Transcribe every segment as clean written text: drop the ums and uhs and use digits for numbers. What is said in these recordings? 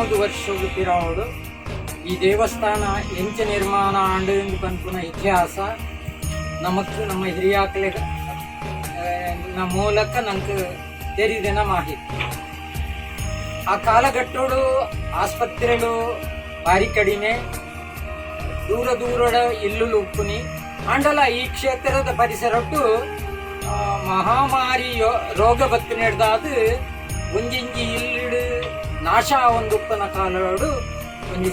80 ವರ್ಷದ ಪಿರಾವಡು ಈ ದೇವಸ್ಥಾನ ಎಂಚ ನಿರ್ಮಾಣ ಆಂಡು ಪನ್ಪುನ ಇತಿಹಾಸ ನಮಕ್ ನಮ್ಮ ಹಿರಿಯಾಕಲೆ ಮೂಲಕ ನಂಗೆ ತೆರಿದಿನ ಮಾಹಿತಿ. ಆ ಕಾಲಘಟ್ಟೋಡು ಆಸ್ಪತ್ರೆಗಳು ಭಾರಿ ಕಡಿಮೆ, ದೂರ ದೂರದ ಇಲ್ಲು ಉಪ್ಪುನಿ ಅಂಡಲ ಈ ಕ್ಷೇತ್ರದ ಪರಿಸರಟ್ಟು ಮಹಾಮಾರಿ ರೋಗ ಬತ್ತು ನಡೆದಾದ ಒಂಜಿಂಜಿ ಇಲ್ಲಿಡು ನಾಶ ಒಂದುಪ್ಪನ ಕಾಲೋಡು ಒಂಜಿ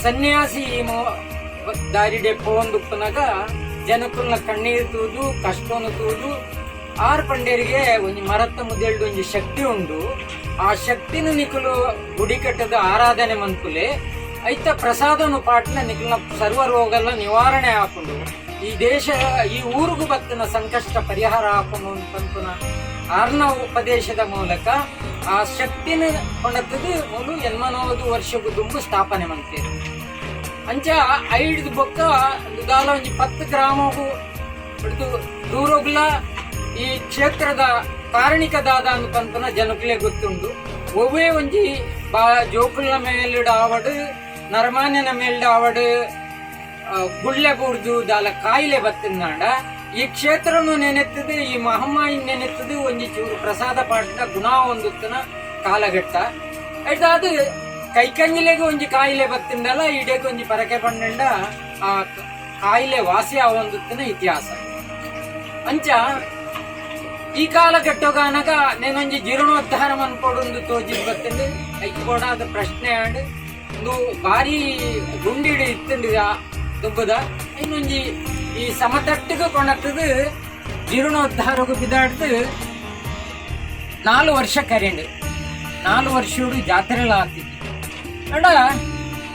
ಸನ್ಯಾಸಿ ದಾರಿಡೆ ಪೋಂದುಪ್ಪನಾಗ ಜನಕ್ಕುಲ್ನ ಕಣ್ಣೀರು ತೂದು ಕಷ್ಟವನ್ನು ತೂದು ಆರು ಪಂಡೇರಿಗೆ ಒಂಜಿ ಮರತ್ತ ಮುದ್ದೆಲ್ಡು ಒಂಜಿ ಶಕ್ತಿ ಉಂಡು. ಆ ಶಕ್ತಿನ ನಿಕುಲು ಗುಡಿ ಕಟ್ಟದ ಆರಾಧನೆ ಮನ್ಕುಲೆ ಐತ ಪ್ರಸಾದನು ಪಾಟ್ನ ನಿಕಲ್ನ ಸರ್ವ ರೋಗಲ್ಲ ನಿವಾರಣೆ ಹಾಕೊಂಡು ಈ ದೇಶ ಈ ಊರಿಗೂ ಬತ್ತಿನ ಸಂಕಷ್ಟ ಪರಿಹಾರ ಹಾಕೊಂಡು ಪಂಪುನ ಆರ್ನ ಉಪದೇಶದ ಮೂಲಕ ಆ ಶಕ್ತಿನ ಕೊಣತದು ಮೂಲು 80 ವರ್ಷಕ್ಕೂ ದುಂಬು ಸ್ಥಾಪನೆ ಮಾಡ್ತೇವೆ. ಅಂಚ ಐದು ಬೊಕ್ಕ ದಾಲ ಒಂಜಿ 10 ಗ್ರಾಮಗೂ ಹಿಡಿದು ದೂರಗ್ಲ ಈ ಕ್ಷೇತ್ರದ ಕಾರಣಿಕದಾದ ಪಂಪನ ಜನಕ್ಲೆ ಗೊತ್ತುಂಡು. ಒವ್ವೇ ಒಂಜಿ ಜೋಕುಲ್ನ ಮೇಲಿಡ ಆವಡು ನರಮಾನ್ಯನ ಮೇಲಿಡ ಆವಡು ಗುಳ್ಳೆ ಬೂರ್ದು ದಾಲ ಕಾಯಿಲೆ ಬತ್ತಿನಾಂಡ ಈ ಕ್ಷೇತ್ರನು ನೆನೆತ್ತದು ಈ ಮಹಮ್ಮಾಯಿ ನೆನೆತ್ತದು ಒಂಜಿ ಚೂರು ಪ್ರಸಾದ ಪಾಠದ ಗುಣ ಹೊಂದುತ್ತನ ಕಾಲಘಟ್ಟ ಅದು ಕೈಕಂಜಿಲೆಗೆ ಒಂಜಿ ಕಾಯಿಲೆ ಬತ್ತಿಂದಲ್ಲ ಇಡೇಗೆ ಒಂಜಿ ಪರಕೆ ಪಂಡ ಆ ಕಾಯಿಲೆ ವಾಸಿ ಆವೊಂದುತ್ತನ ಇತಿಹಾಸ. ಅಂಚ ಈ ಕಾಲಘಟ್ಟಗಾನಗ నేనొంజಿ ಜೀರ್ಣೋದ್ಧಾರ ಮನ್ಕೊಡೊಂದು ತೋಜಿ ಬತ್ತಂಡು ಐಕ್ ಕೊಡಾದ ಪ್ರಶ್ನೆ ಆಂಡ್ ಒಂದು ಭಾರಿ ಗುಂಡಿಡು ಇತ್ತಂಡು ದುಬ್ಬದ ಇನ್ನೊಂಜಿ ಈ ಸಮತಟ್ಟಿಗೆ ಕೊಣತ್ತದು ಜೀರ್ಣೋದ್ಧಾರಗೂ ಬಿದಾಡ್ದು 4 ವರ್ಷ ಕರೆಂಡು 4 ವರ್ಷೋಡು ಜಾತ್ರೆಲ ಆಗ್ತಿದ್ವಿ ಅಂಡ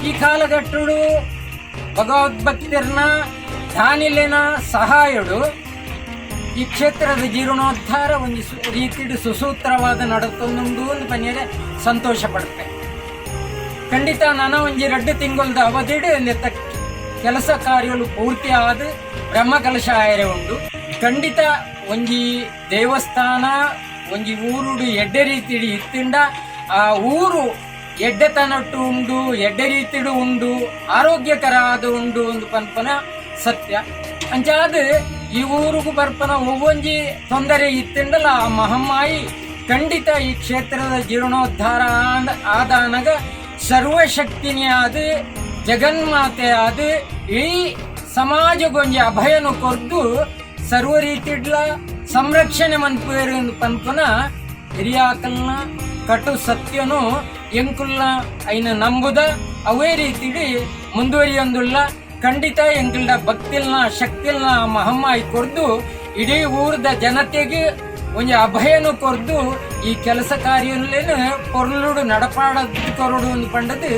ಈ ಕಾಲಘಟ್ಟಡು ಭಗವದ್ಭಕ್ತರನ್ನ ದಾನಿಲೆನ ಸಹಾಯಡು ಈ ಕ್ಷೇತ್ರದ ಜೀರ್ಣೋದ್ಧಾರ ಒಂದು ರೀತಿಯ ಸುಸೂತ್ರವಾದ ನಡತೊಂದು ಪನ್ಯರೆ ಸಂತೋಷ ಪಡ್ತೆ. ಖಂಡಿತ ನಾನು ಒಂಜಿ 2 ತಿಂಗಳದ ಅವಧಿಡು ಕೆಲಸ ಕಾರ್ಯಗಳು ಪೂರ್ತಿ ಆದ ಬ್ರಹ್ಮ ಕಲಶ ಆಯರೆ ಉಂಡು. ಖಂಡಿತ ಒಂಜಿ ದೇವಸ್ಥಾನ ಒಂಜಿ ಊರುಡು ಎಡ್ಡೆ ರೀತಿಡು ಇತ್ತಿಂಡ ಆ ಊರು ಎಡ್ಡೆತನಟ್ಟು ಉಂಡು, ಎಡ್ಡೆ ರೀತಿಡು ಉಂಡು, ಆರೋಗ್ಯಕರ ಆದ ಉಂಡು ಒಂದು ಪನ್ಪನ ಸತ್ಯ. ಅಂಚಾದ ಈ ಊರಿಗೂ ಬರ್ಪನ ಒವ್ವೊಂಜಿ ತೊಂದರೆ ಇತ್ತಿಂಡಲ್ಲ ಆ ಮಹಮ್ಮಾಯಿ ಖಂಡಿತ ಈ ಕ್ಷೇತ್ರದ ಜೀರ್ಣೋದ್ಧಾರ ಆದಾನಗ ಸರ್ವಶಕ್ತಿನಿ ಆದ ಜಗನ್ಮಾತೆ ಆದ ಈ ಸಮಾಜಗೊಂಜಿ ಅಭಯನು ಕೊರ್ದು ಸರ್ವ ರೀತಿಡ್ಲ ಸಂರಕ್ಷಣೆ ಮನ್ಪೇರು ಪನ್ಪನ ಹಿರಿಯಾಕಲ್ನ ಕಟು ಸತ್ಯನು ಎಂಕುಲ್ನ ಐನ ನಂಬುದ ಅವೇ ರೀತಿಡಿ ಮುಂದುವರಿಯೊಂದುಲ್ಲ. ಖಂಡಿತ ಎಂಕಲ್ಡ ಭಕ್ತಿಲ್ನ ಶಕ್ತಿಲ್ನ ಮಹಮ್ಮಾಯಿ ಕೊರ್ದು ಇಡೀ ಊರದ ಜನತೆಗೆ ಒಂಜಿ ಅಭಯನು ಕೊರ್ದು ಈ ಕೆಲಸ ಕಾರ್ಯಲೇನು ಪೊರ್ಲುಡು ನಡಪಾಡದು ಕೊರಡು ಒಂದು ಪಂಡದು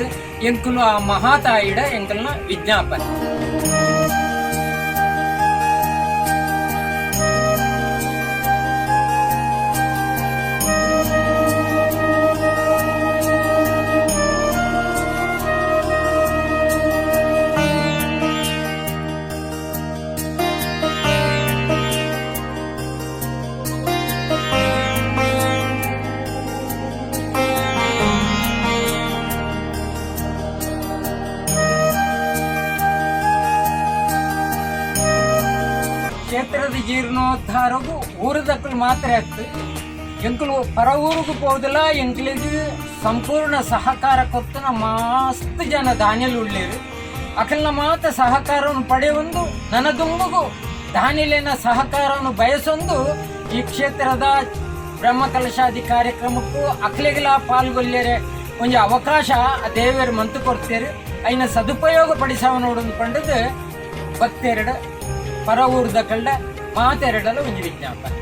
ಎಂಕುಲು ಆ ಮಹಾತಾಯಿಡ ಎಂಕಲ್ನ ವಿಜ್ಞಾಪನೆ. ಕ್ಷೇತ್ರದ ಜೀರ್ಣೋದ್ಧಾರಗೂ ಊರದಕ್ಕಲು ಮಾತ್ರ ಇತ್ತು. ಎಂಕಲು ಪರ ಊರಿಗೂ ಹೋದಲ್ಲ ಎಂಕಲಿಗೆ ಸಂಪೂರ್ಣ ಸಹಕಾರ ಕೊತ್ತನ ಮಸ್ತ್ ಜನ ದಾನಿಯಲ್ಲಿ ಉಳ್ಳೇರು. ಅಕಲ್ನ ಮಾತ್ರ ಸಹಕಾರವನ್ನು ಪಡೆಯೊಂದು ನನ್ನ ದುಂಬುಗೂ ದಾನಿಲಿನ ಸಹಕಾರವನ್ನು ಬಯಸೊಂದು ಈ ಕ್ಷೇತ್ರದ ಬ್ರಹ್ಮಕಲಶಾದಿ ಕಾರ್ಯಕ್ರಮಕ್ಕೂ ಅಕ್ಲೆಗಳ ಪಾಲ್ಗೊಳ್ಳ್ಯರೆ ಒಂಜಿ ಅವಕಾಶ ದೇವರು ಮಂತು ಕೊಡ್ತೇರು. ಐನ ಸದುಪಯೋಗ ಪಡಿಸವ ನೋಡೊಂದು ಪಂಡದು ಭಕ್ತೆರಡು ಪರ ಊರ್ದ ಕಳ್ಳ ಮಾತೆರಡಲ ಒಂಜಿ ವಿಜ್ಞಾಪನೆ.